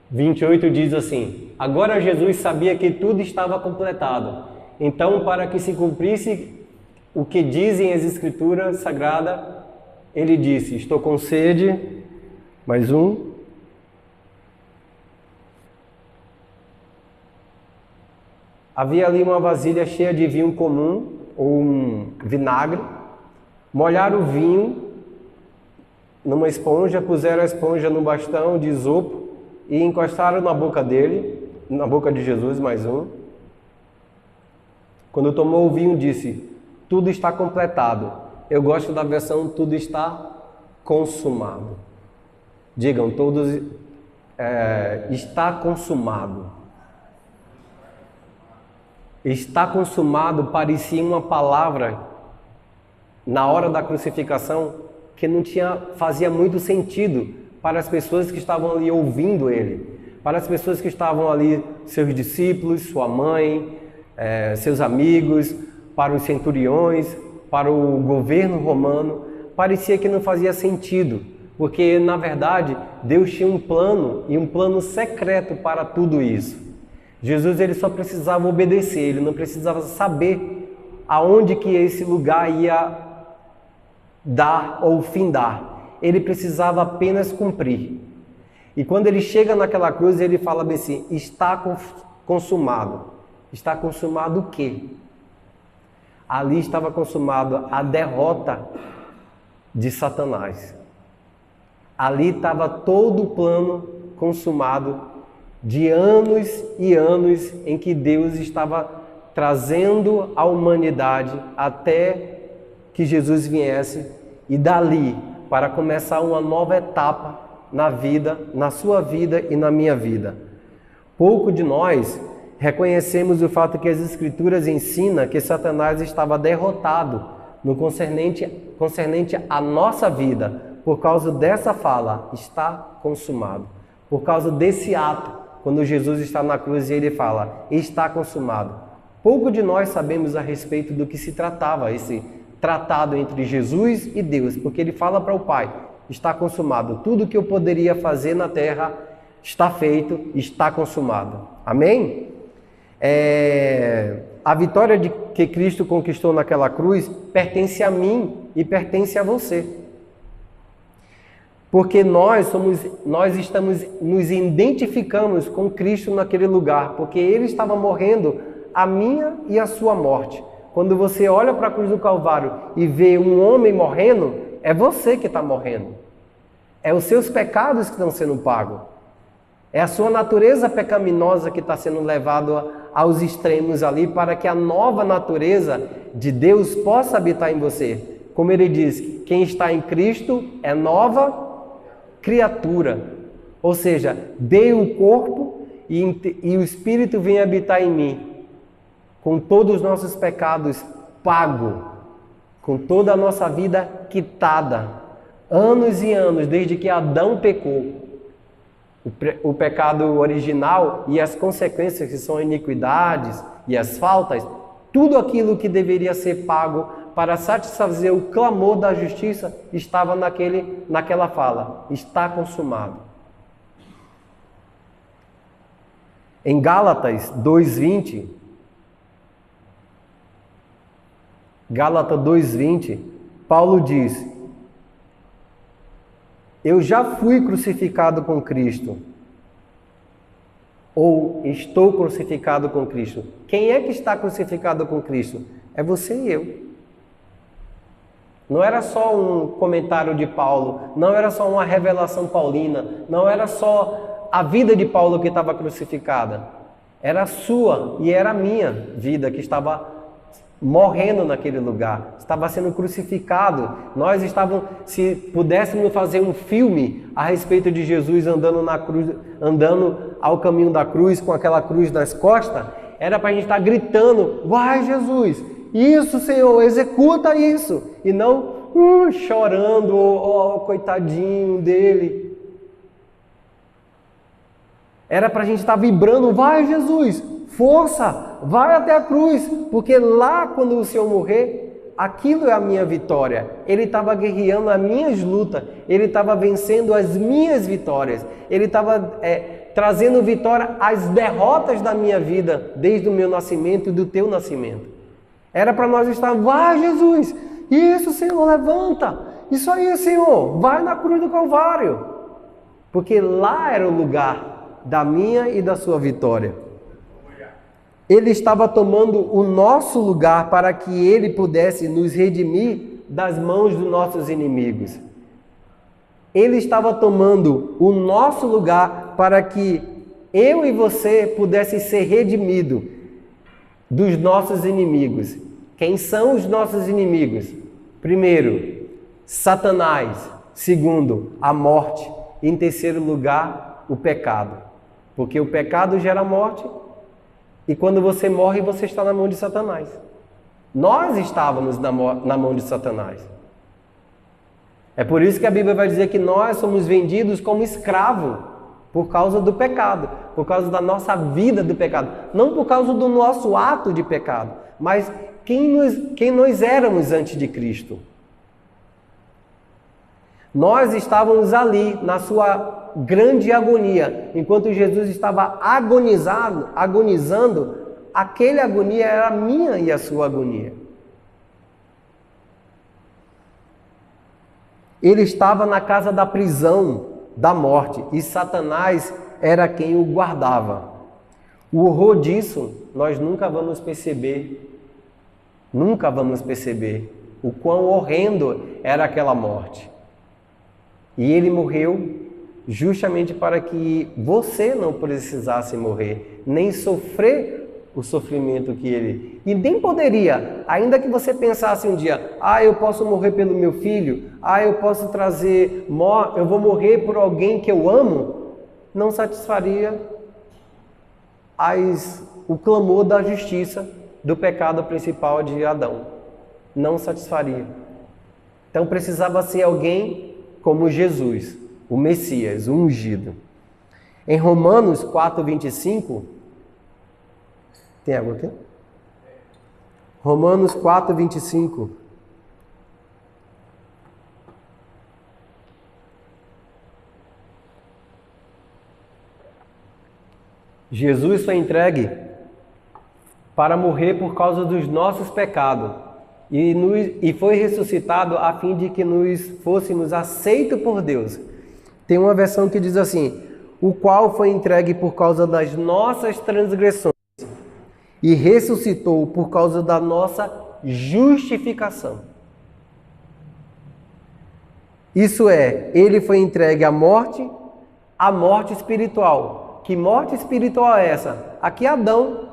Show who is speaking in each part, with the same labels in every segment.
Speaker 1: 28 diz assim: Agora Jesus sabia que tudo estava completado. Então, para que se cumprisse o que dizem as Escrituras Sagradas, ele disse: Estou com sede. Mais um. Havia ali uma vasilha cheia de vinho comum, ou um vinagre. Molharam o vinho numa esponja, puseram a esponja num bastão de isopo e encostaram na boca dele, na boca de Jesus, mais um. Quando tomou o vinho, disse: Tudo está completado. Eu gosto da versão tudo está consumado. Digam todos, está consumado. Está consumado parecia uma palavra na hora da crucificação que não fazia muito sentido para as pessoas que estavam ali ouvindo ele, para as pessoas que estavam ali, seus discípulos, sua mãe, seus amigos, para os centuriões, para o governo romano. Parecia que não fazia sentido, porque na verdade Deus tinha um plano, e um plano secreto para tudo isso. Jesus ele só precisava obedecer, ele não precisava saber aonde que esse lugar ia dar ou findar. Ele precisava apenas cumprir. E quando ele chega naquela cruz, ele fala bem assim: está consumado. Está consumado o quê? Ali estava consumado a derrota de Satanás. Ali estava todo o plano consumado de anos e anos em que Deus estava trazendo a humanidade até que Jesus viesse, e dali para começar uma nova etapa na vida, na sua vida e na minha vida. Pouco de nós reconhecemos o fato que as Escrituras ensinam que Satanás estava derrotado no concernente à nossa vida, por causa dessa fala, está consumado. Por causa desse ato, quando Jesus está na cruz e ele fala, está consumado. Pouco de nós sabemos a respeito do que se tratava esse tratado entre Jesus e Deus, porque ele fala para o Pai: está consumado. Tudo que eu poderia fazer na terra está feito, está consumado. Amém? A vitória que Cristo conquistou naquela cruz pertence a mim e pertence a você. Porque nós nos identificamos com Cristo naquele lugar, porque Ele estava morrendo a minha e a sua morte. Quando você olha para a cruz do Calvário e vê um homem morrendo, é você que está morrendo. É os seus pecados que estão sendo pagos. É a sua natureza pecaminosa que está sendo levada aos extremos ali, para que a nova natureza de Deus possa habitar em você. Como ele diz, quem está em Cristo é nova criatura. Ou seja, dei o corpo e o Espírito vem habitar em mim, com todos os nossos pecados pagos, com toda a nossa vida quitada, anos e anos, desde que Adão pecou. O pecado original e as consequências, que são iniquidades e as faltas, tudo aquilo que deveria ser pago para satisfazer o clamor da justiça, estava naquela fala: está consumado. Em Gálatas 2:20, Gálatas 2:20, Paulo diz: eu já fui crucificado com Cristo, ou estou crucificado com Cristo. Quem é que está crucificado com Cristo? É você e eu. Não era só um comentário de Paulo, não era só uma revelação paulina, não era só a vida de Paulo que estava crucificada. Era a sua e era a minha vida que estava morrendo naquele lugar, estava sendo crucificado. Nós estávamos, se pudéssemos fazer um filme a respeito de Jesus andando na cruz, andando ao caminho da cruz, com aquela cruz nas costas, era para a gente estar gritando: vai Jesus, isso Senhor, executa isso, e não chorando, coitadinho dele. Era para a gente estar vibrando: vai Jesus, força, vai até a cruz, porque lá quando o Senhor morrer, aquilo é a minha vitória. Ele estava guerreando as minhas lutas, ele estava vencendo as minhas vitórias, ele estava trazendo vitória às derrotas da minha vida, desde o meu nascimento e do teu nascimento. Era para nós estar, vai Jesus, isso Senhor, levanta, isso aí Senhor, vai na cruz do Calvário. Porque lá era o lugar da minha e da sua vitória. Ele estava tomando o nosso lugar para que Ele pudesse nos redimir das mãos dos nossos inimigos. Ele estava tomando o nosso lugar para que eu e você pudessem ser redimidos dos nossos inimigos. Quem são os nossos inimigos? Primeiro, Satanás. Segundo, a morte. E em terceiro lugar, o pecado. Porque o pecado gera morte. E quando você morre, você está na mão de Satanás. Nós estávamos na mão de Satanás. É por isso que a Bíblia vai dizer que nós somos vendidos como escravo por causa do pecado, por causa da nossa vida do pecado. Não por causa do nosso ato de pecado, mas quem nós éramos antes de Cristo. Nós estávamos ali na sua grande agonia, enquanto Jesus estava agonizando, aquela agonia era a minha e a sua agonia. Ele estava na casa da prisão da morte e Satanás era quem o guardava. O horror disso nós nunca vamos perceber o quão horrendo era aquela morte. E ele morreu justamente para que você não precisasse morrer, nem sofrer o sofrimento que ele... E nem poderia, ainda que você pensasse um dia, eu posso morrer pelo meu filho, eu posso eu vou morrer por alguém que eu amo, não satisfaria o clamor da justiça do pecado principal de Adão. Não satisfaria. Então precisava ser alguém como Jesus, o Messias, o ungido. Em Romanos 4:25, tem água aqui? Romanos 4:25. Jesus foi entregue para morrer por causa dos nossos pecados e foi ressuscitado a fim de que nós fôssemos aceitos por Deus. Tem uma versão que diz assim, o qual foi entregue por causa das nossas transgressões e ressuscitou por causa da nossa justificação. Isso é, ele foi entregue à morte espiritual. Que morte espiritual é essa? Aqui Adão,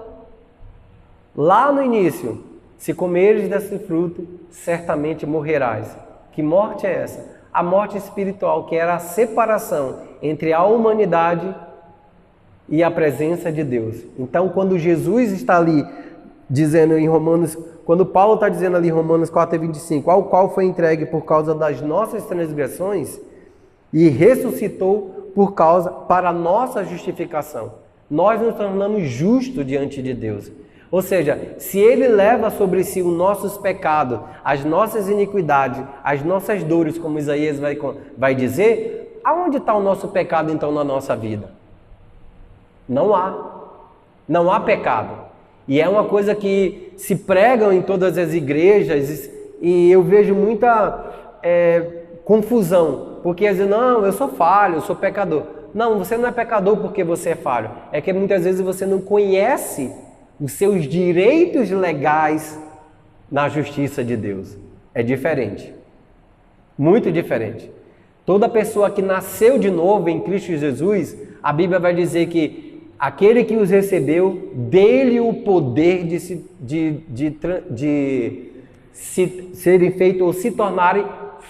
Speaker 1: lá no início, se comeres desse fruto, certamente morrerás. Que morte é essa? A morte espiritual, que era a separação entre a humanidade e a presença de Deus. Então, quando Jesus está ali dizendo em Romanos, quando Paulo está dizendo ali em Romanos 4:25, ao qual foi entregue por causa das nossas transgressões e ressuscitou para a nossa justificação. Nós nos tornamos justos diante de Deus. Ou seja, se Ele leva sobre si os nossos pecados, as nossas iniquidades, as nossas dores, como Isaías vai dizer, aonde está o nosso pecado então na nossa vida? Não há pecado. E é uma coisa que se pregam em todas as igrejas e eu vejo muita confusão. Porque às vezes, não, eu sou falho, eu sou pecador. Não, você não é pecador porque você é falho. É que muitas vezes você não conhece os seus direitos legais na justiça de Deus. É diferente. Muito diferente. Toda pessoa que nasceu de novo em Cristo Jesus, a Bíblia vai dizer que aquele que os recebeu, dele o poder de serem feitos ou se tornarem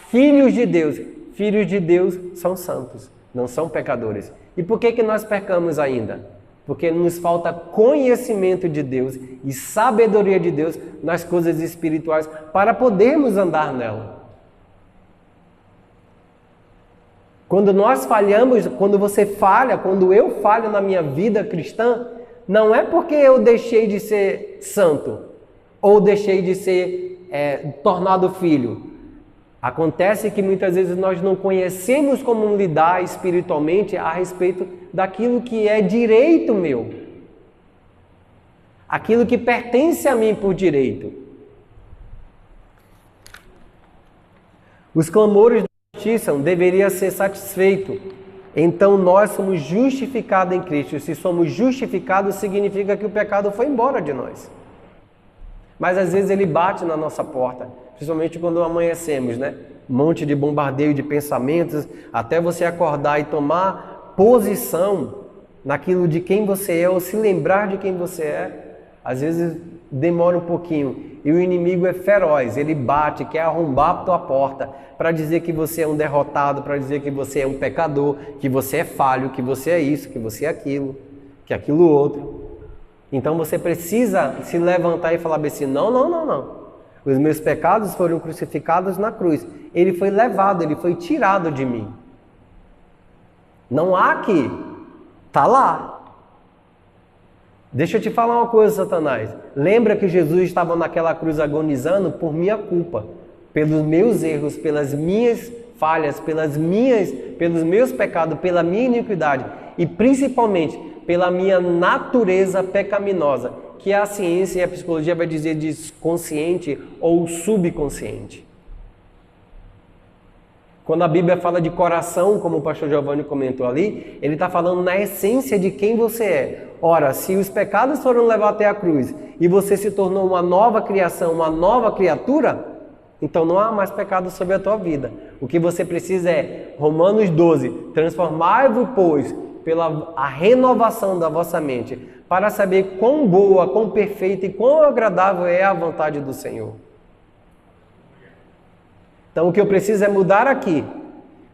Speaker 1: filhos de Deus. Filhos de Deus são santos, não são pecadores. E por que nós pecamos ainda? Porque nos falta conhecimento de Deus e sabedoria de Deus nas coisas espirituais para podermos andar nela. Quando nós falhamos, quando você falha, quando eu falho na minha vida cristã, não é porque eu deixei de ser santo ou deixei de ser tornado filho. Acontece que muitas vezes nós não conhecemos como lidar espiritualmente a respeito daquilo que é direito meu. Aquilo que pertence a mim por direito. Os clamores da justiça deveriam ser satisfeitos. Então nós somos justificados em Cristo. Se somos justificados, significa que o pecado foi embora de nós. Mas às vezes ele bate na nossa porta, principalmente quando amanhecemos, né? Um monte de bombardeio de pensamentos, até você acordar e tomar posição naquilo de quem você é, ou se lembrar de quem você é. Às vezes demora um pouquinho. E o inimigo é feroz, ele bate, quer arrombar a tua porta para dizer que você é um derrotado, para dizer que você é um pecador, que você é falho, que você é isso, que você é aquilo, que aquilo outro. Então você precisa se levantar e falar assim, não. Os meus pecados foram crucificados na cruz. Ele foi levado, ele foi tirado de mim. Não há aqui, está lá. Deixa eu te falar uma coisa, Satanás. Lembra que Jesus estava naquela cruz agonizando por minha culpa, pelos meus erros, pelas minhas falhas, pelos meus pecados, pela minha iniquidade e principalmente pela minha natureza pecaminosa, que a ciência e a psicologia vai dizer de consciente ou subconsciente. Quando a Bíblia fala de coração, como o pastor Giovanni comentou ali, ele está falando na essência de quem você é. Ora, se os pecados foram levados até a cruz e você se tornou uma nova criação, uma nova criatura, então não há mais pecado sobre a tua vida. O que você precisa é, Romanos 12, transformai-vos, pois, pela a renovação da vossa mente, para saber quão boa, quão perfeita e quão agradável é a vontade do Senhor. Então o que eu preciso é mudar aqui,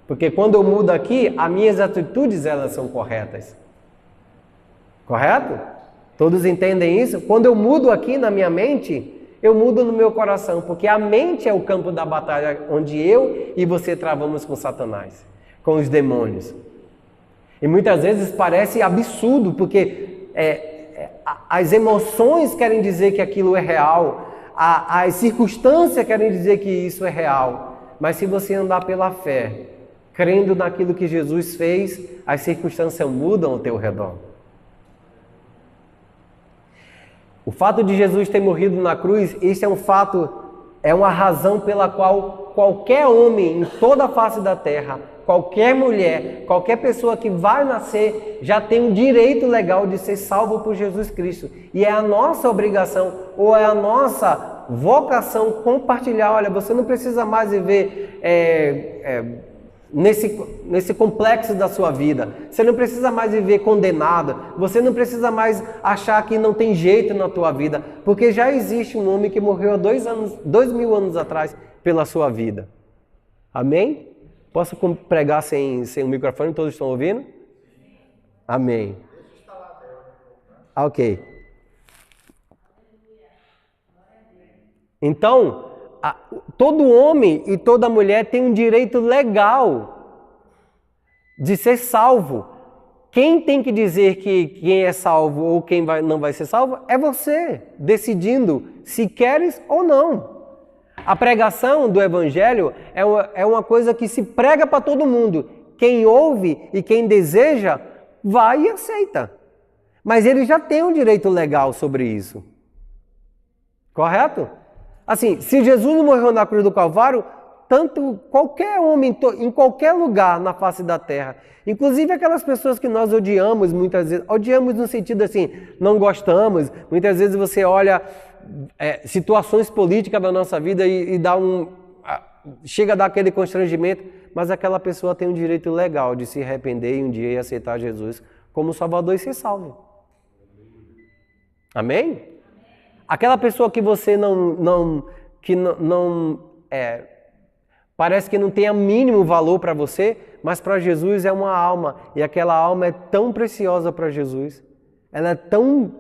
Speaker 1: porque quando eu mudo aqui, as minhas atitudes elas são corretas. Correto? Todos entendem isso? Quando eu mudo aqui na minha mente, eu mudo no meu coração, porque a mente é o campo da batalha onde eu e você travamos com Satanás, com os demônios. E muitas vezes parece absurdo, porque as emoções querem dizer que aquilo é real, as circunstâncias querem dizer que isso é real. Mas se você andar pela fé, crendo naquilo que Jesus fez, as circunstâncias mudam ao teu redor. O fato de Jesus ter morrido na cruz, isso é um fato, é uma razão pela qual qualquer homem em toda a face da terra, qualquer mulher, qualquer pessoa que vai nascer, já tem um direito legal de ser salvo por Jesus Cristo. E é a nossa obrigação, ou é a nossa vocação compartilhar. Olha, você não precisa mais viver nesse complexo da sua vida. Você não precisa mais viver condenado. Você não precisa mais achar que não tem jeito na tua vida, porque já existe um homem que morreu há 2000 anos atrás pela sua vida. Amém? Posso pregar sem o microfone? Todos estão ouvindo? Amém. Ok. Então, todo homem e toda mulher tem um direito legal de ser salvo. Quem tem que dizer que quem é salvo ou quem não vai ser salvo é você, decidindo se queres ou não. A pregação do Evangelho é uma coisa que se prega para todo mundo. Quem ouve e quem deseja, vai e aceita. Mas ele já tem um direito legal sobre isso. Correto? Assim, se Jesus não morreu na cruz do Calvário, tanto qualquer homem, em qualquer lugar na face da terra, inclusive aquelas pessoas que nós odiamos muitas vezes, odiamos no sentido assim, não gostamos, muitas vezes você olha situações políticas da nossa vida e chega a dar aquele constrangimento, mas aquela pessoa tem um direito legal de se arrepender e um dia aceitar Jesus como Salvador e ser salvo. Amém? Aquela pessoa que você parece que não tem o mínimo valor para você, mas para Jesus é uma alma, e aquela alma é tão preciosa para Jesus. Ela é tão...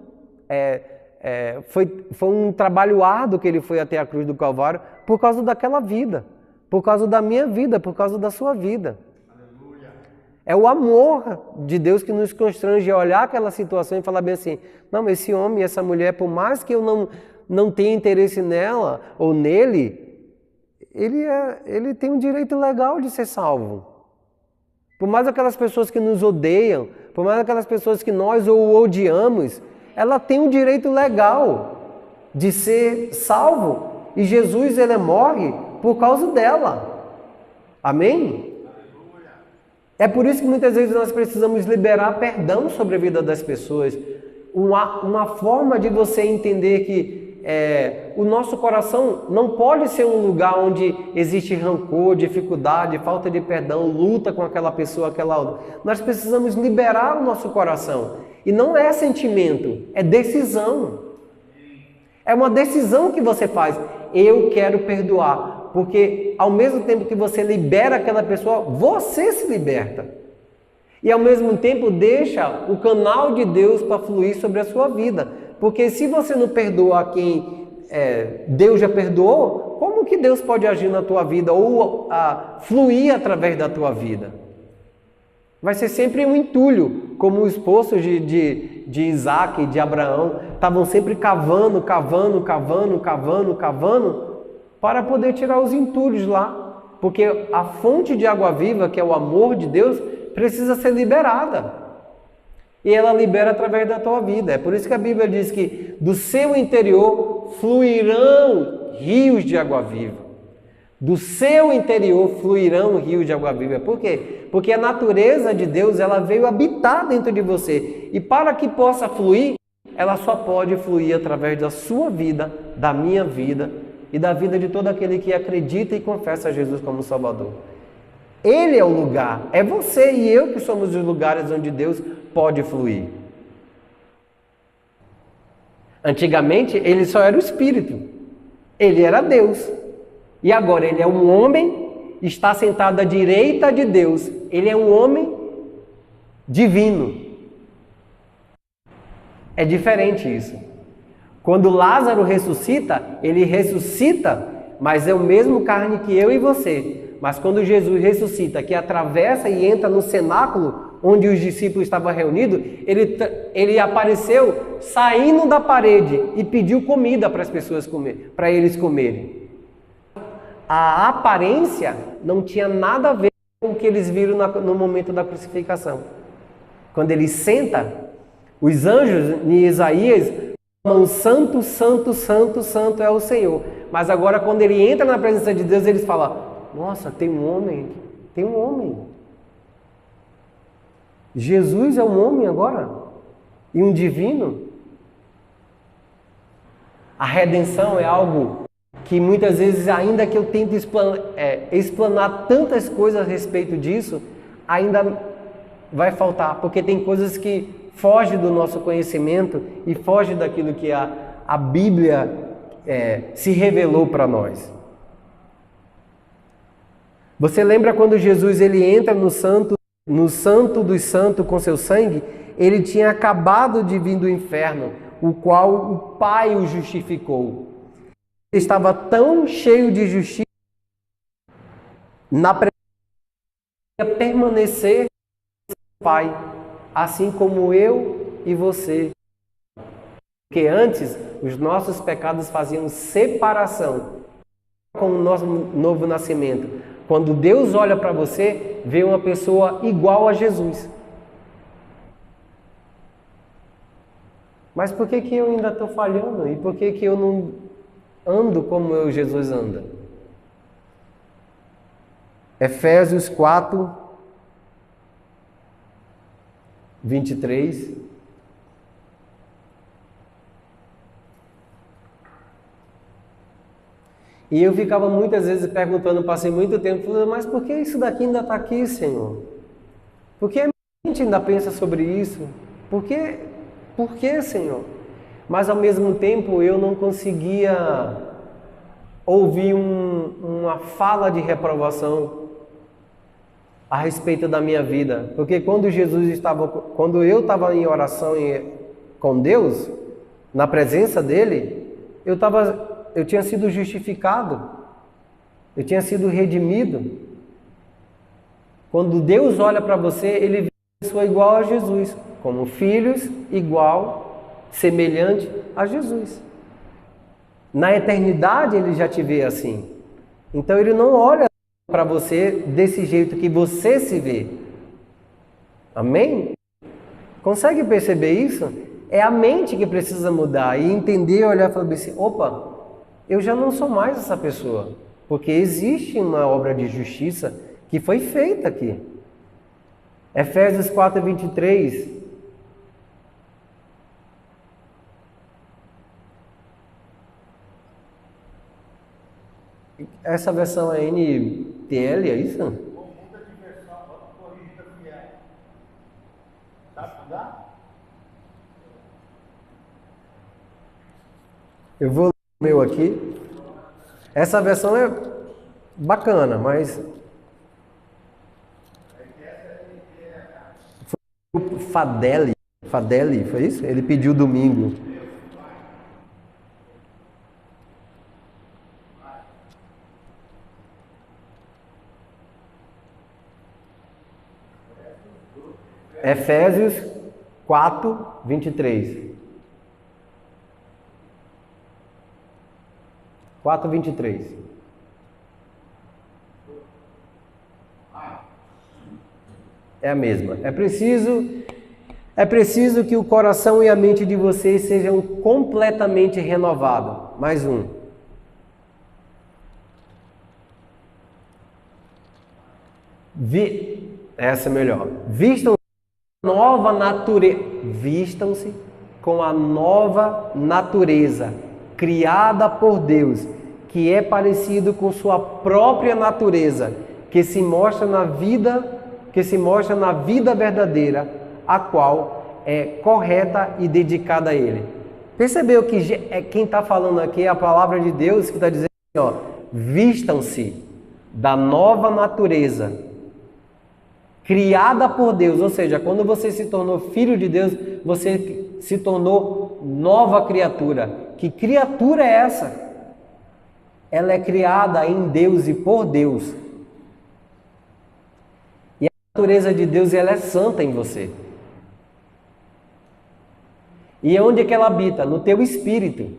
Speaker 1: foi um trabalho árduo que ele foi até a cruz do Calvário por causa daquela vida, por causa da minha vida, por causa da sua vida. Aleluia. É o amor de Deus que nos constrange a olhar aquela situação e falar bem assim, não, esse homem e essa mulher, por mais que eu não tem interesse nela ou nele, ele tem um direito legal de ser salvo. Por mais aquelas pessoas que nos odeiam, por mais aquelas pessoas que nós ou odiamos, ela tem um direito legal de ser salvo. E Jesus, ele morre por causa dela. Amém? É por isso que muitas vezes nós precisamos liberar perdão sobre a vida das pessoas. Uma forma de você entender que o nosso coração não pode ser um lugar onde existe rancor, dificuldade, falta de perdão, luta com aquela pessoa, aquela outra. Nós precisamos liberar o nosso coração. E não é sentimento, é decisão. É uma decisão que você faz. Eu quero perdoar. Porque ao mesmo tempo que você libera aquela pessoa, você se liberta. E ao mesmo tempo deixa o canal de Deus para fluir sobre a sua vida. Porque se você não perdoa quem Deus já perdoou, como que Deus pode agir na tua vida ou fluir através da tua vida? Vai ser sempre um entulho, como os poços de Isaac e de Abraão estavam sempre cavando, para poder tirar os entulhos lá. Porque a fonte de água viva, que é o amor de Deus, precisa ser liberada. E ela libera através da tua vida. É por isso que a Bíblia diz que do seu interior fluirão rios de água viva. Do seu interior fluirão rios de água viva. Por quê? Porque a natureza de Deus, ela veio habitar dentro de você. E para que possa fluir, ela só pode fluir através da sua vida, da minha vida e da vida de todo aquele que acredita e confessa Jesus como Salvador. Ele é o lugar, é você e eu que somos os lugares onde Deus pode fluir. Antigamente, ele só era o Espírito. Ele era Deus. E agora ele é um homem, está sentado à direita de Deus. Ele é um homem divino. É diferente isso. Quando Lázaro ressuscita, ele ressuscita, mas é o mesmo carne que eu e você. Mas quando Jesus ressuscita, que atravessa e entra no cenáculo onde os discípulos estavam reunidos, ele apareceu saindo da parede e pediu comida para as pessoas comer, para eles comerem. A aparência não tinha nada a ver com o que eles viram no momento da crucificação. Quando ele senta, os anjos em Isaías falam: santo, santo, santo, santo é o Senhor. Mas agora quando ele entra na presença de Deus, eles falam: nossa, tem um homem aqui, tem um homem. Jesus é um homem agora? E um divino? A redenção é algo que muitas vezes, ainda que eu tente explanar tantas coisas a respeito disso, ainda vai faltar, porque tem coisas que fogem do nosso conhecimento e fogem daquilo que a Bíblia se revelou para nós. Você lembra quando Jesus ele entra no santo dos santos com seu sangue? Ele tinha acabado de vir do inferno, o qual o Pai o justificou. Ele estava tão cheio de justiça, na presença de permanecer Pai, assim como eu e você. Porque antes, os nossos pecados faziam separação com o nosso novo nascimento. Quando Deus olha para você, vê uma pessoa igual a Jesus. Mas por que eu ainda estou falhando? E por que eu não ando como Jesus anda? Efésios 4, 23. E eu ficava muitas vezes perguntando, passei muito tempo, mas por que isso daqui ainda está aqui, Senhor? Por que a gente ainda pensa sobre isso? Por que, Senhor? Mas ao mesmo tempo eu não conseguia ouvir uma fala de reprovação a respeito da minha vida. Porque quando eu estava em oração com Deus, na presença dele, eu tinha sido justificado, eu tinha sido redimido. Quando Deus olha para você, ele vê uma pessoa igual a Jesus, como filhos igual, semelhante a Jesus. Na eternidade ele já te vê assim. Então ele não olha para você desse jeito que você se vê. Amém? Consegue perceber isso? É a mente que precisa mudar e entender, olhar e falar assim, opa, eu já não sou mais essa pessoa. Porque existe uma obra de justiça que foi feita aqui. Efésios 4:23. Essa versão é NTL, é isso?
Speaker 2: Muda de versão, bota corrigida fiel. Dá?
Speaker 1: Eu vou ler o meu aqui. Essa versão é bacana, mas foi o Fadeli, foi isso? Ele pediu domingo. Efésios 4:23. 4:23. É a mesma. É preciso que o coração e a mente de vocês sejam completamente renovados. Mais um. Essa é melhor. Vistam-se com a nova natureza criada por Deus, que é parecido com sua própria natureza, que se mostra na vida verdadeira, a qual é correta e dedicada a Ele. Percebeu que quem está falando aqui é a palavra de Deus que está dizendo assim, ó, vistam-se da nova natureza criada por Deus, ou seja, quando você se tornou filho de Deus, você se tornou nova criatura. Que criatura é essa? Ela é criada em Deus e por Deus. E a natureza de Deus, ela é santa em você. E onde é que ela habita? No teu espírito.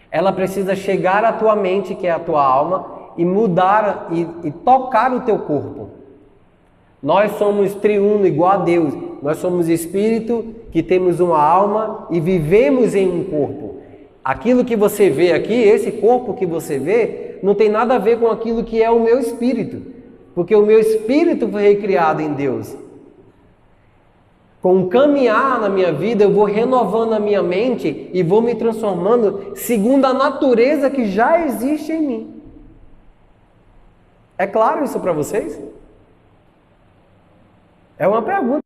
Speaker 1: Ela precisa chegar à tua mente, que é a tua alma, e mudar e tocar o teu corpo. Nós somos triuno igual a Deus. Nós somos espírito que temos uma alma e vivemos em um corpo. Aquilo que você vê aqui, esse corpo que você vê, não tem nada a ver com aquilo que é o meu espírito. Porque o meu espírito foi recriado em Deus. Com o caminhar na minha vida, eu vou renovando a minha mente e vou me transformando segundo a natureza que já existe em mim. É claro isso para vocês? É uma pergunta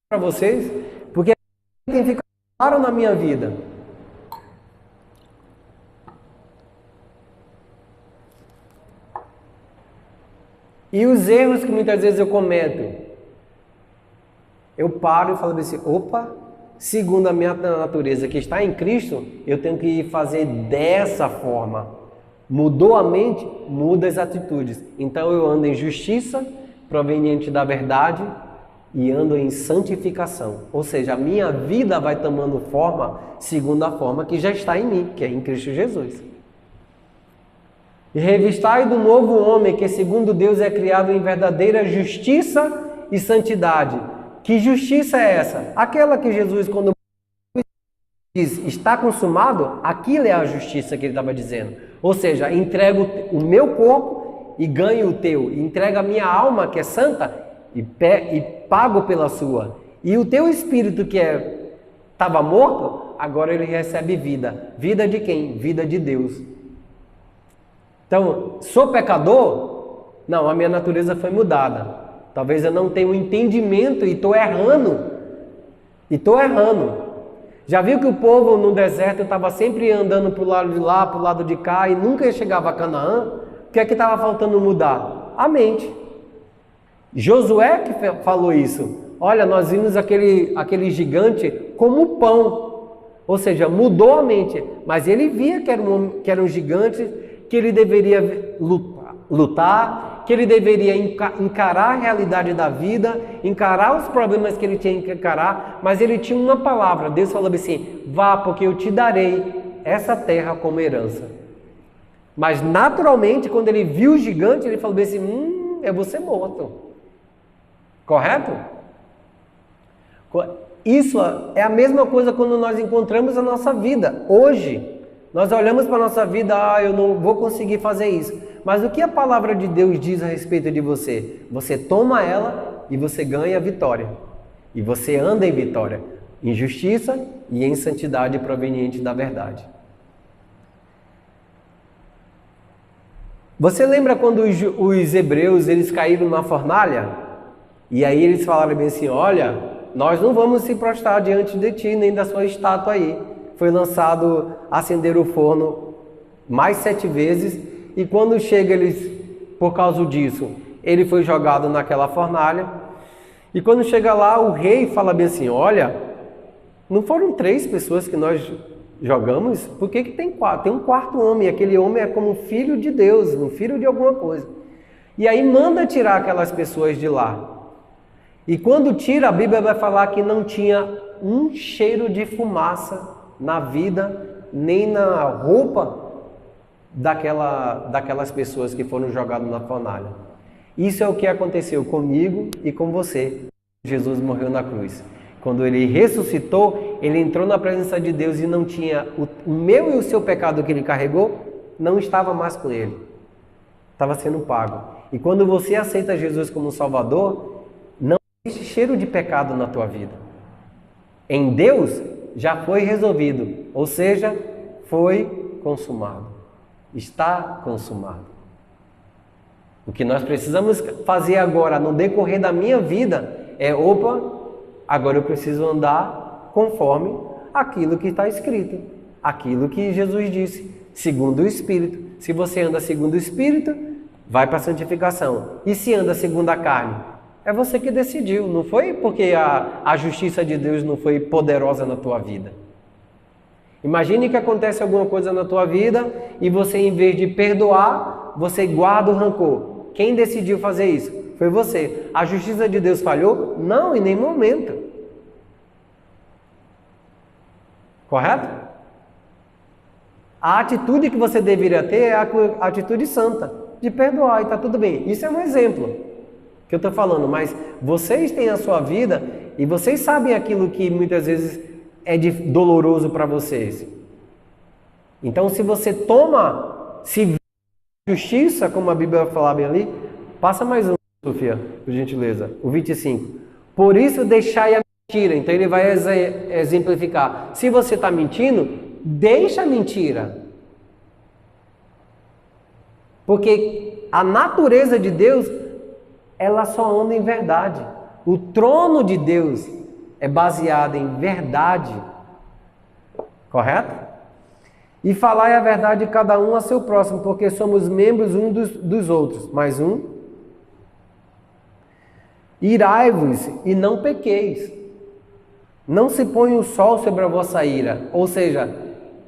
Speaker 1: para vocês, porque tem ficado claro na minha vida. E os erros que muitas vezes eu cometo, eu paro e falo assim, opa, segundo a minha natureza que está em Cristo, eu tenho que fazer dessa forma. Mudou a mente, muda as atitudes. Então eu ando em justiça, proveniente da verdade, e ando em santificação. Ou seja, a minha vida vai tomando forma segundo a forma que já está em mim, que é em Cristo Jesus. E revistai do novo homem, que segundo Deus é criado em verdadeira justiça e santidade. Que justiça é essa? Aquela que Jesus, quando diz, está consumado, aquilo é a justiça que ele estava dizendo. Ou seja, entrego o meu corpo e ganho o teu. Entrego a minha alma, que é santa, e pago pela sua. E o teu espírito, que estava morto, agora ele recebe vida. Vida de quem? Vida de Deus. Então, sou pecador? Não, a minha natureza foi mudada. Talvez eu não tenha um entendimento e estou errando. Já viu que o povo no deserto estava sempre andando para o lado de lá, para o lado de cá e nunca chegava a Canaã? O que é que estava faltando mudar? A mente. Josué que falou isso. Olha, nós vimos aquele gigante como pão. Ou seja, mudou a mente. Mas ele via que era um gigante, que ele deveria lutar, que ele deveria encarar a realidade da vida, encarar os problemas que ele tinha que encarar, mas ele tinha uma palavra. Deus falou assim, vá, porque eu te darei essa terra como herança. Mas naturalmente, quando ele viu o gigante, ele falou assim, eu vou ser morto. Correto? Isso é a mesma coisa quando nós encontramos a nossa vida. Hoje, nós olhamos para a nossa vida, eu não vou conseguir fazer isso. Mas o que a palavra de Deus diz a respeito de você? Você toma ela e você ganha a vitória. E você anda em vitória, em justiça e em santidade proveniente da verdade. Você lembra quando os hebreus eles caíram na fornalha? E aí eles falaram bem assim, olha, nós não vamos se prostrar diante de ti, nem da sua estátua aí. Foi lançado acender o forno mais 7 vezes, e quando chega eles, por causa disso, ele foi jogado naquela fornalha, e quando chega lá, o rei fala bem assim, olha, não foram 3 pessoas que nós jogamos? Por que tem 4? Tem um 4º homem, aquele homem é como filho de Deus, um filho de alguma coisa. E aí manda tirar aquelas pessoas de lá. E quando tira, a Bíblia vai falar que não tinha um cheiro de fumaça na vida, nem na roupa daquelas pessoas que foram jogadas na fornalha. Isso é o que aconteceu comigo e com você. Jesus morreu na cruz. Quando ele ressuscitou, ele entrou na presença de Deus e não tinha o meu e o seu pecado que ele carregou, não estava mais com ele. Estava sendo pago. E quando você aceita Jesus como Salvador, não existe cheiro de pecado na tua vida. Em Deus já foi resolvido, ou seja, foi consumado. Está consumado. O que nós precisamos fazer agora, no decorrer da minha vida, é, agora eu preciso andar conforme aquilo que está escrito, aquilo que Jesus disse, segundo o Espírito. Se você anda segundo o Espírito, vai para a santificação. E se anda segundo a carne? É você que decidiu, não foi porque a justiça de Deus não foi poderosa na tua vida. Imagine que acontece alguma coisa na tua vida e você, em vez de perdoar, você guarda o rancor. Quem decidiu fazer isso? Foi você. A justiça de Deus falhou? Não, em nenhum momento. Correto? A atitude que você deveria ter é a atitude santa, de perdoar, e está tudo bem. Isso é um exemplo que eu estou falando, mas vocês têm a sua vida e vocês sabem aquilo que muitas vezes é doloroso para vocês. Então, se você se justiça, como a Bíblia fala bem ali, passa mais um, Sofia, por gentileza, o 25. Por isso deixai a mentira. Então ele vai exemplificar. Se você está mentindo, deixa a mentira. Porque a natureza de Deus, ela só anda em verdade. O trono de Deus é baseado em verdade. Correto? E falai a verdade cada um a seu próximo, porque somos membros uns dos outros. Mais um. Irai-vos e não pequeis. Não se põe o sol sobre a vossa ira. Ou seja,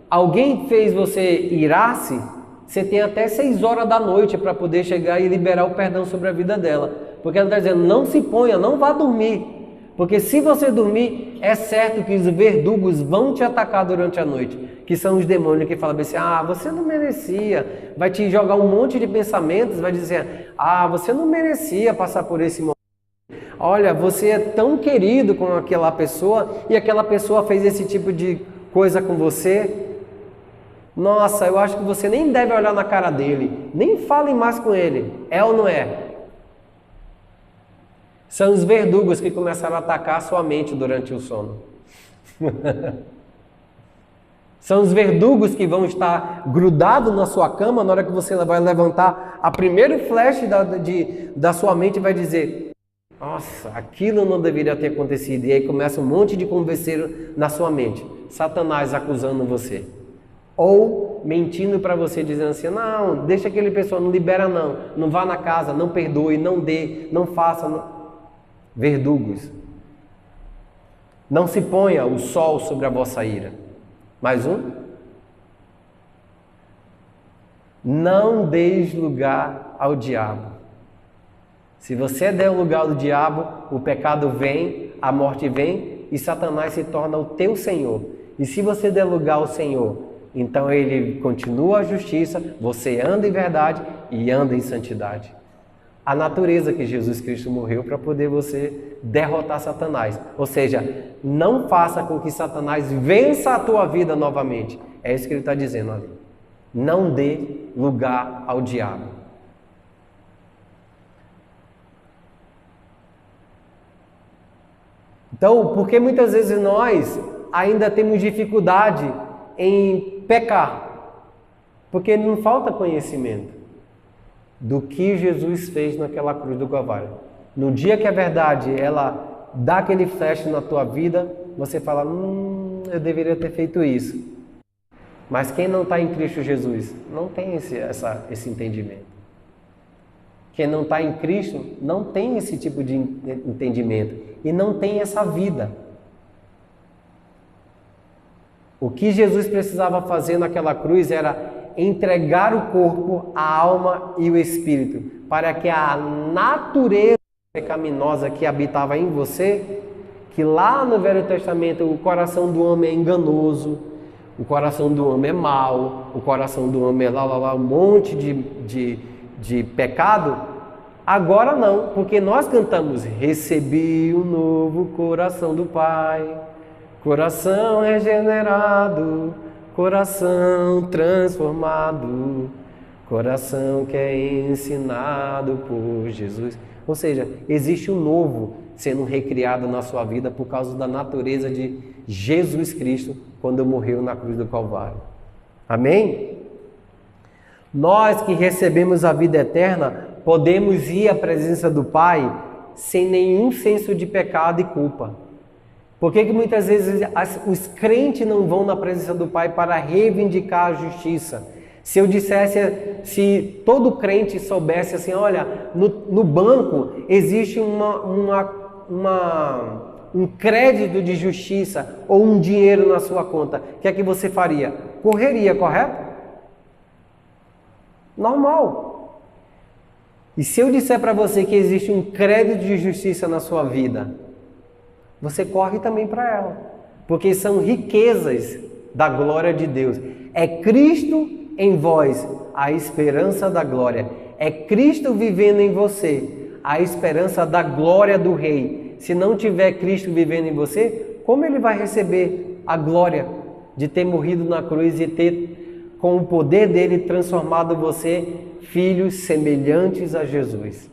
Speaker 1: alguém fez você irar-se, você tem até 6 horas da noite para poder chegar e liberar o perdão sobre a vida dela. Porque ela está dizendo, não se ponha, não vá dormir. Porque se você dormir, é certo que os verdugos vão te atacar durante a noite. Que são os demônios que falam assim, você não merecia. Vai te jogar um monte de pensamentos, vai dizer, você não merecia passar por esse momento. Olha, você é tão querido com aquela pessoa e aquela pessoa fez esse tipo de coisa com você. Nossa, eu acho que você nem deve olhar na cara dele, nem fale mais com ele. É ou não é? São os verdugos que começaram a atacar a sua mente durante o sono. São os verdugos que vão estar grudados na sua cama na hora que você vai levantar. A primeira flash da sua mente vai dizer, nossa, aquilo não deveria ter acontecido. E aí começa um monte de converseiro na sua mente. Satanás acusando você. Ou mentindo para você, dizendo assim, não, deixa aquele pessoal, não libera não. Não vá na casa, não perdoe, não dê, não faça. Não. Verdugos. Não se ponha o sol sobre a vossa ira. Mais um. Não deis lugar ao diabo. Se você der lugar ao diabo, o pecado vem, a morte vem e Satanás se torna o teu senhor. E se você der lugar ao Senhor, Então ele continua a justiça, você anda em verdade e anda em santidade. A natureza que Jesus Cristo morreu para poder você derrotar Satanás. Ou seja, não faça com que Satanás vença a tua vida novamente. É isso que ele está dizendo ali. Não dê lugar ao diabo. Então, por que muitas vezes nós ainda temos dificuldade em pecar? Porque não falta conhecimento do que Jesus fez naquela cruz do Calvário. No dia que a verdade ela dá aquele flash na tua vida, você fala, eu deveria ter feito isso. Mas quem não está em Cristo Jesus não tem esse entendimento. Quem não está em Cristo não tem esse tipo de entendimento e não tem essa vida. O que Jesus precisava fazer naquela cruz era entregar o corpo, a alma e o espírito, para que a natureza pecaminosa que habitava em você, que lá no Velho Testamento o coração do homem é enganoso, o coração do homem é mau, o coração do homem é um monte de pecado, agora não, porque nós cantamos, recebi o novo coração do Pai, coração regenerado, coração transformado, coração que é ensinado por Jesus. Ou seja, existe um novo sendo recriado na sua vida por causa da natureza de Jesus Cristo quando morreu na cruz do Calvário. Amém? Nós que recebemos a vida eterna, podemos ir à presença do Pai sem nenhum senso de pecado e culpa. Por que muitas vezes os crentes não vão na presença do Pai para reivindicar a justiça? Se eu dissesse, se todo crente soubesse assim, olha, no banco existe um crédito de justiça ou um dinheiro na sua conta, o que é que você faria? Correria, correto? Normal. E se eu disser para você que existe um crédito de justiça na sua vida, você corre também para ela, porque são riquezas da glória de Deus. É Cristo em vós, a esperança da glória. É Cristo vivendo em você, a esperança da glória do Rei. Se não tiver Cristo vivendo em você, como ele vai receber a glória de ter morrido na cruz e ter, com o poder dele, transformado você, filhos semelhantes a Jesus?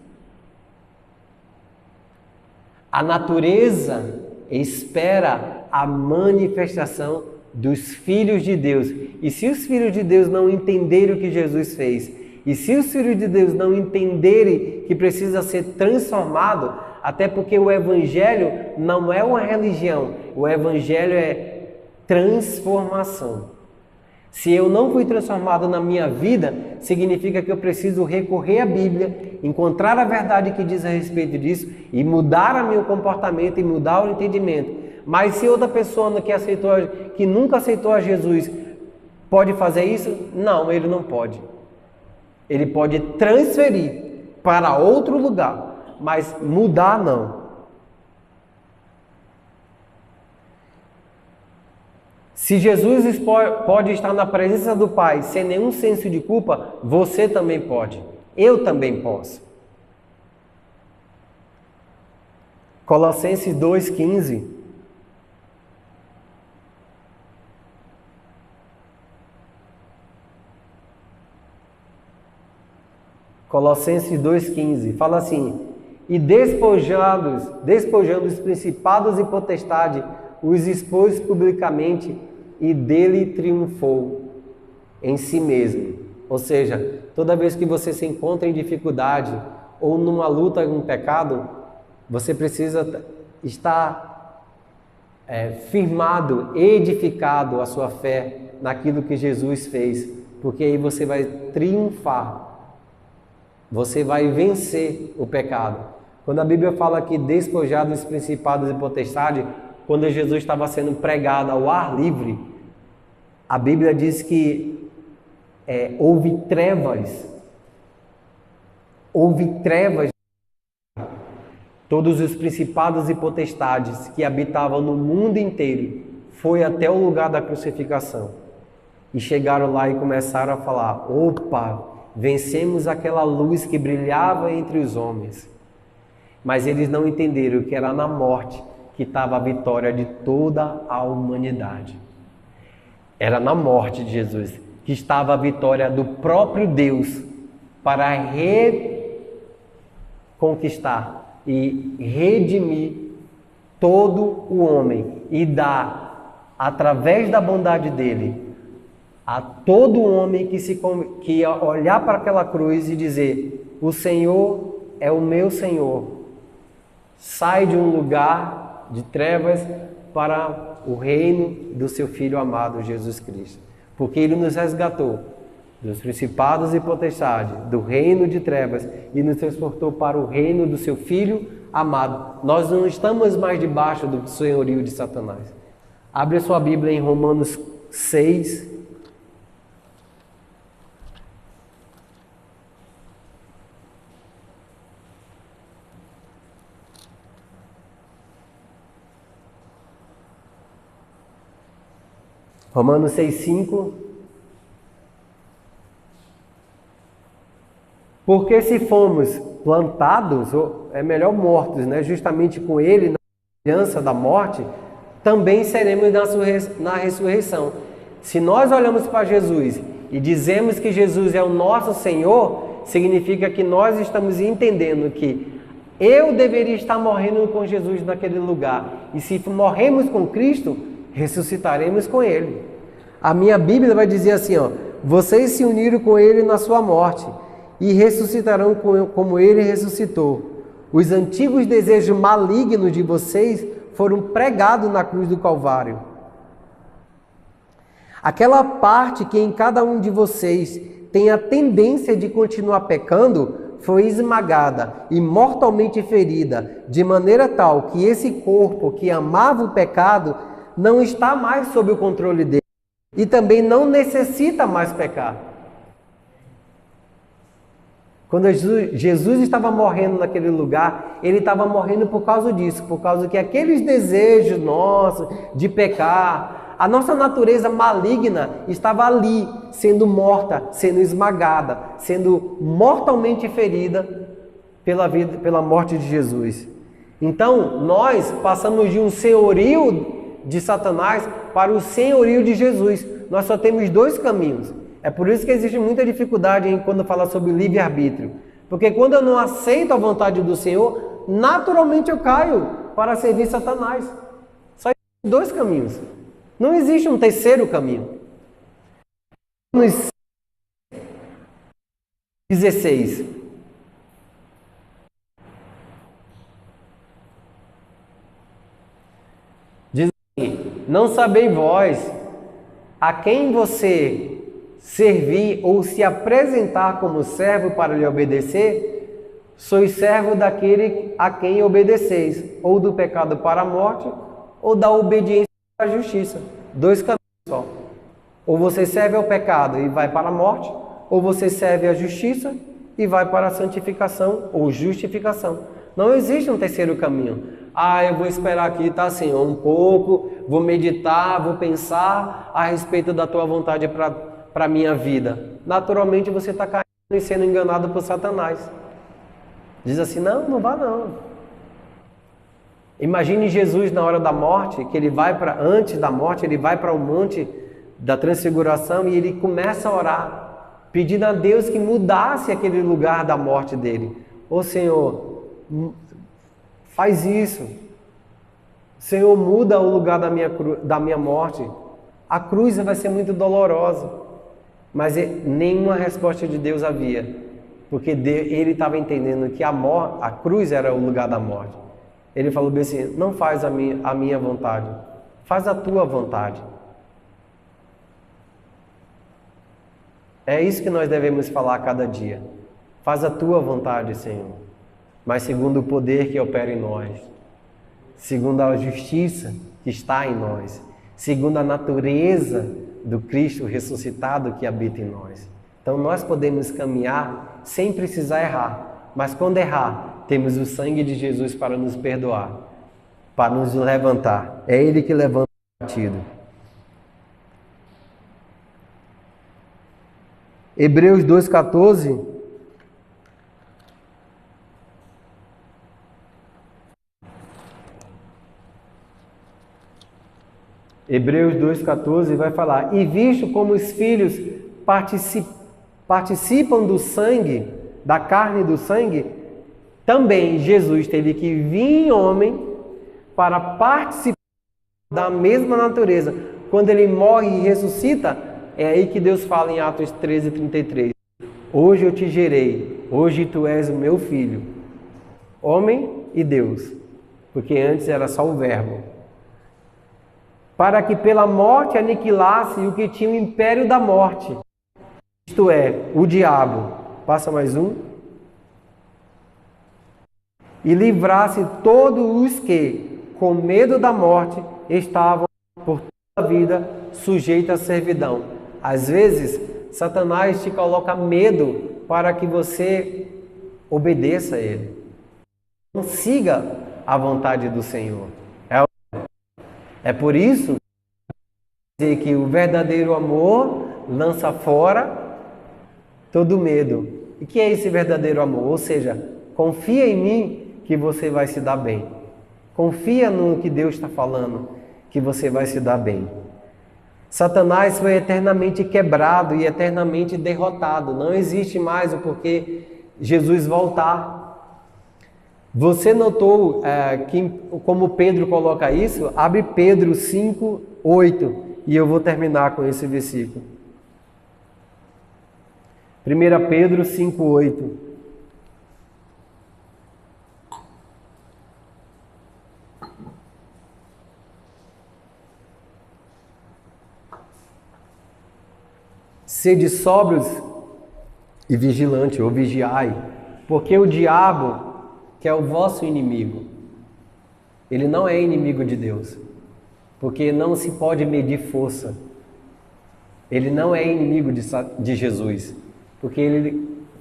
Speaker 1: A natureza espera a manifestação dos filhos de Deus. E se os filhos de Deus não entenderem o que Jesus fez, e se os filhos de Deus não entenderem que precisa ser transformado, até porque o Evangelho não é uma religião, o Evangelho é transformação. Se eu não fui transformado na minha vida, significa que eu preciso recorrer à Bíblia, encontrar a verdade que diz a respeito disso e mudar o meu comportamento e mudar o entendimento. Mas se outra pessoa que nunca aceitou a Jesus pode fazer isso? Não, ele não pode. Ele pode transferir para outro lugar, mas mudar não. Se Jesus pode estar na presença do Pai sem nenhum senso de culpa, você também pode. Eu também posso. Colossenses 2,15. Colossenses 2,15. Fala assim: e despojando os principados e potestades, os expôs publicamente e dele triunfou em si mesmo. Ou seja, toda vez que você se encontra em dificuldade ou numa luta com um pecado, você precisa estar firmado, edificado a sua fé naquilo que Jesus fez, porque aí você vai triunfar, você vai vencer o pecado. Quando a Bíblia fala que despojado dos principados e potestades, quando Jesus estava sendo pregado ao ar livre, a Bíblia diz que houve trevas. Todos os principados e potestades que habitavam no mundo inteiro foi até o lugar da crucificação. E chegaram lá e começaram a falar: opa, vencemos aquela luz que brilhava entre os homens. Mas eles não entenderam que era na morte que estava a vitória de toda a humanidade. Era na morte de Jesus que estava a vitória do próprio Deus para reconquistar e redimir todo o homem e dar, através da bondade dele, a todo homem que ia olhar para aquela cruz e dizer: o Senhor é o meu Senhor. Sai de um lugar de trevas para o reino do seu Filho amado, Jesus Cristo. Porque Ele nos resgatou dos principados e potestades, do reino de trevas, e nos transportou para o reino do seu Filho amado. Nós não estamos mais debaixo do senhorio de Satanás. Abre a sua Bíblia em Romanos 6. Romanos 6,5. Porque se fomos plantados, ou é melhor mortos, né, justamente com Ele, na aliança da morte, também seremos na ressurreição. Se nós olhamos para Jesus e dizemos que Jesus é o nosso Senhor, significa que nós estamos entendendo que eu deveria estar morrendo com Jesus naquele lugar. E se morremos com Cristo, ressuscitaremos com Ele. A minha Bíblia vai dizer assim, ó: vocês se uniram com Ele na sua morte e ressuscitarão como Ele ressuscitou. Os antigos desejos malignos de vocês foram pregados na cruz do Calvário. Aquela parte que em cada um de vocês tem a tendência de continuar pecando foi esmagada e mortalmente ferida, de maneira tal que esse corpo que amava o pecado não está mais sob o controle dele e também não necessita mais pecar. Quando Jesus estava morrendo naquele lugar, ele estava morrendo por causa disso, por causa que aqueles desejos nossos de pecar, a nossa natureza maligna estava ali, sendo morta, sendo esmagada, sendo mortalmente ferida pela morte de Jesus. Então, nós passamos de um senhorio de Satanás para o senhorio de Jesus. Nós só temos dois caminhos. É por isso que existe muita dificuldade quando fala sobre livre-arbítrio. Porque quando eu não aceito a vontade do Senhor, naturalmente eu caio para servir Satanás. Só existem dois caminhos. Não existe um terceiro caminho. Nos 16. Diz assim: não sabeis vós a quem você servir ou se apresentar como servo para lhe obedecer? Sois servo daquele a quem obedeceis, ou do pecado para a morte, ou da obediência para a justiça. Dois caminhos só. Ou você serve ao pecado e vai para a morte, ou você serve à justiça e vai para a santificação ou justificação. Não existe um terceiro caminho. Eu vou esperar aqui, tá, Senhor, um pouco, vou meditar, vou pensar a respeito da tua vontade para a minha vida. Naturalmente você está caindo e sendo enganado por Satanás. Diz assim: não vá não. Imagine Jesus na hora da morte, que ele vai antes da morte, ele vai para o monte da transfiguração e ele começa a orar, pedindo a Deus que mudasse aquele lugar da morte dele. Ô Senhor, faz isso. Senhor, muda o lugar da minha morte. A cruz vai ser muito dolorosa. Mas nenhuma resposta de Deus havia, porque ele estava entendendo que a cruz era o lugar da morte. Ele falou bem assim: não faz a minha vontade, faz a tua vontade. É isso que nós devemos falar a cada dia. Faz a tua vontade, Senhor, mas segundo o poder que opera em nós, segundo a justiça que está em nós, segundo a natureza do Cristo ressuscitado que habita em nós. Então nós podemos caminhar sem precisar errar, mas quando errar, temos o sangue de Jesus para nos perdoar, para nos levantar. É Ele que levanta o batido. Hebreus 2,14. Hebreus 2,14 vai falar: e visto como os filhos participam do sangue, da carne e do sangue, também Jesus teve que vir homem para participar da mesma natureza. Quando ele morre e ressuscita, é aí que Deus fala em Atos 13:33. Hoje eu te gerei, hoje tu és o meu filho, homem e Deus, porque antes era só o verbo. Para que pela morte aniquilasse o que tinha o império da morte, isto é, o diabo. Passa mais um. E livrasse todos os que, com medo da morte, estavam por toda a vida sujeitos à servidão. Às vezes, Satanás te coloca medo para que você obedeça a ele. Não siga a vontade do Senhor. É por isso que o verdadeiro amor lança fora todo medo. E que é esse verdadeiro amor? Ou seja, confia em mim que você vai se dar bem. Confia no que Deus está falando, que você vai se dar bem. Satanás foi eternamente quebrado e eternamente derrotado. Não existe mais o porquê Jesus voltar. Você notou como Pedro coloca isso? Abre Pedro 5:8 e eu vou terminar com esse versículo. 1 Pedro 5:8. Sede sóbrios e vigilantes, ou vigiai, porque o diabo, que é o vosso inimigo, ele não é inimigo de Deus, porque não se pode medir força. Ele não é inimigo de Jesus, porque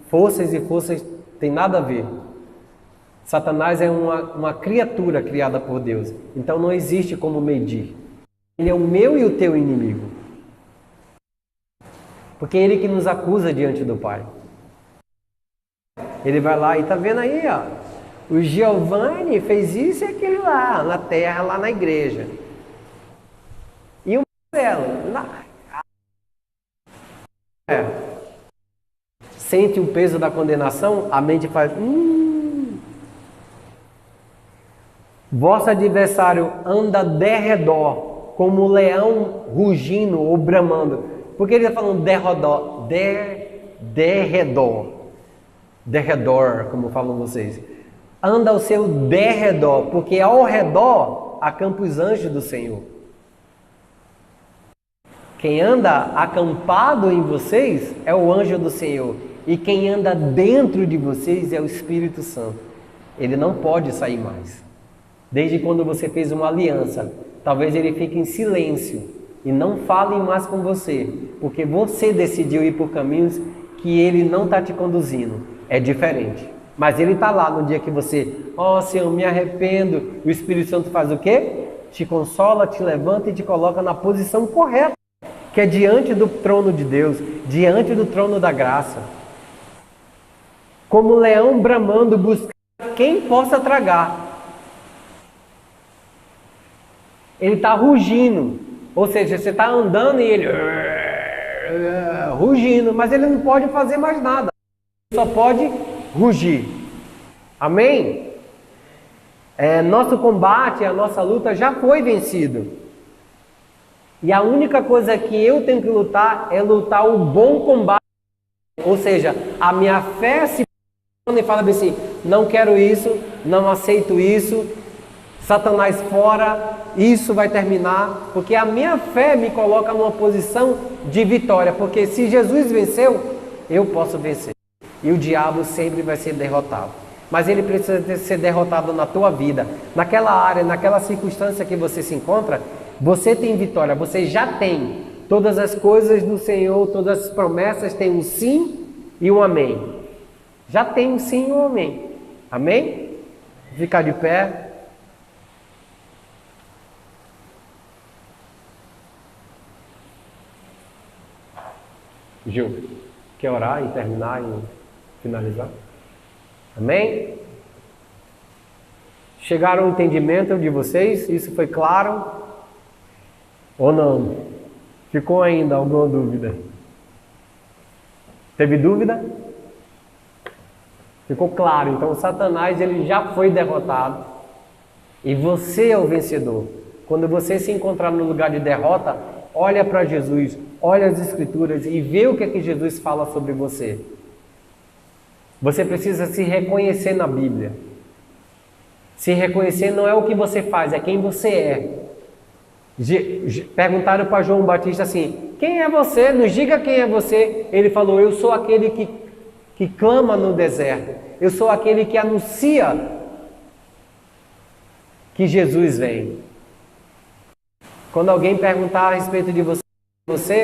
Speaker 1: forças e forças tem nada a ver. Satanás é uma criatura criada por Deus, então não existe como medir. Ele é o meu e o teu inimigo, porque é ele que nos acusa diante do Pai. Ele vai lá e tá vendo aí, ó, o Giovanni fez isso e aquilo lá, na terra, lá na igreja. E o Marcelo, sente o peso da condenação, a mente faz... Vosso adversário anda derredor, como um leão rugindo ou bramando. Por que ele está falando derredor? Derredor, como falam vocês. Anda ao seu derredor, porque ao redor acampa os anjos do Senhor. Quem anda acampado em vocês é o anjo do Senhor. E quem anda dentro de vocês é o Espírito Santo. Ele não pode sair mais. Desde quando você fez uma aliança, talvez ele fique em silêncio e não fale mais com você, porque você decidiu ir por caminhos que ele não está te conduzindo. É diferente. Mas ele está lá no dia que você, Senhor, me arrependo. O Espírito Santo faz o quê? Te consola, te levanta e te coloca na posição correta, que é diante do trono de Deus, diante do trono da graça. Como um leão bramando, buscando quem possa tragar. Ele está rugindo, ou seja, você está andando e ele rugindo, mas ele não pode fazer mais nada, só pode rugir. Amém? Nosso combate, a nossa luta já foi vencido. E a única coisa que eu tenho que lutar é lutar o bom combate. Ou seja, a minha fé se e fala assim, não quero isso, não aceito isso, Satanás fora, isso vai terminar, porque a minha fé me coloca numa posição de vitória, porque se Jesus venceu, eu posso vencer. E o diabo sempre vai ser derrotado. Mas ele precisa ser derrotado na tua vida, naquela área, naquela circunstância que você se encontra, você tem vitória, você já tem. Todas as coisas do Senhor, todas as promessas têm um sim e um amém. Já tem um sim e um amém. Amém? Ficar de pé. Gil, Quer orar e terminar e finalizar? Amém? Chegaram ao entendimento de vocês? Isso foi claro? Ou não? Ficou ainda alguma dúvida? Teve dúvida? Ficou claro. Então Satanás ele já foi derrotado e você é o vencedor. Quando você se encontrar no lugar de derrota, olha para Jesus, olha as Escrituras e vê o que é que Jesus fala sobre você. Você precisa se reconhecer na Bíblia. Se reconhecer não é o que você faz, é quem você é. Perguntaram para João Batista assim: quem é você? Nos diga quem é você. Ele falou: eu sou aquele que clama no deserto. Eu sou aquele que anuncia que Jesus vem. Quando alguém perguntar a respeito de você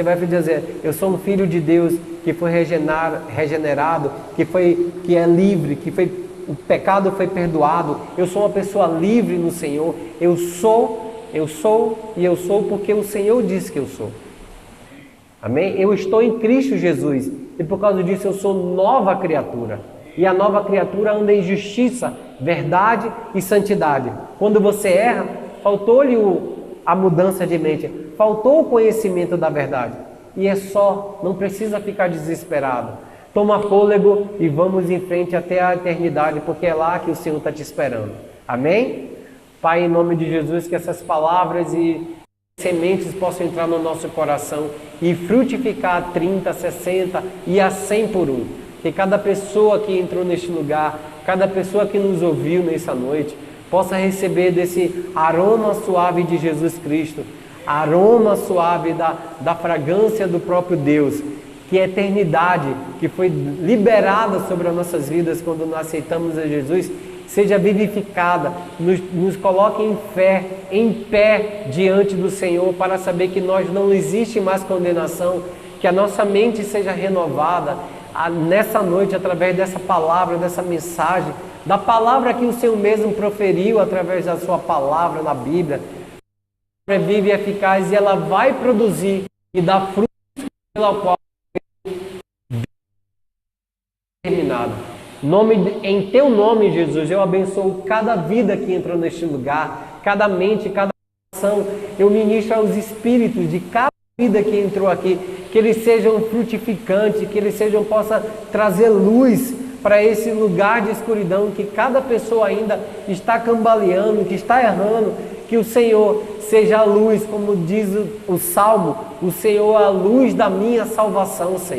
Speaker 1: vai dizer: eu sou um filho de Deus que foi regenerado, que é livre, o pecado foi perdoado. Eu sou uma pessoa livre no Senhor. Eu sou porque o Senhor disse que eu sou. Amém? Eu estou em Cristo Jesus e por causa disso eu sou nova criatura. E a nova criatura anda em justiça, verdade e santidade. Quando você erra, faltou-lhe a mudança de mente, faltou o conhecimento da verdade. E é só, não precisa ficar desesperado. Toma fôlego e vamos em frente até a eternidade, porque é lá que o Senhor está te esperando. Amém? Pai, em nome de Jesus, que essas palavras e sementes possam entrar no nosso coração e frutificar a 30, 60 e a 100 por um. Que cada pessoa que entrou neste lugar, cada pessoa que nos ouviu nessa noite, possa receber desse aroma suave de Jesus Cristo, aroma suave da fragrância do próprio Deus, que a eternidade que foi liberada sobre as nossas vidas quando nós aceitamos a Jesus, seja vivificada, nos coloque em pé diante do Senhor, para saber que nós não existe mais condenação, que a nossa mente seja renovada nessa noite através dessa palavra, dessa mensagem, da palavra que o Senhor mesmo proferiu através da sua palavra na Bíblia. É viva e eficaz e ela vai produzir e dar frutos pela qual terminado. Em teu nome, Jesus, eu abençoo cada vida que entrou neste lugar, cada mente, cada coração. Eu ministro aos espíritos de cada vida que entrou aqui, que eles sejam frutificantes, que eles possam trazer luz para esse lugar de escuridão, que cada pessoa ainda está cambaleando, que está errando, que o Senhor seja a luz, como diz o Salmo, o Senhor é a luz da minha salvação, Senhor.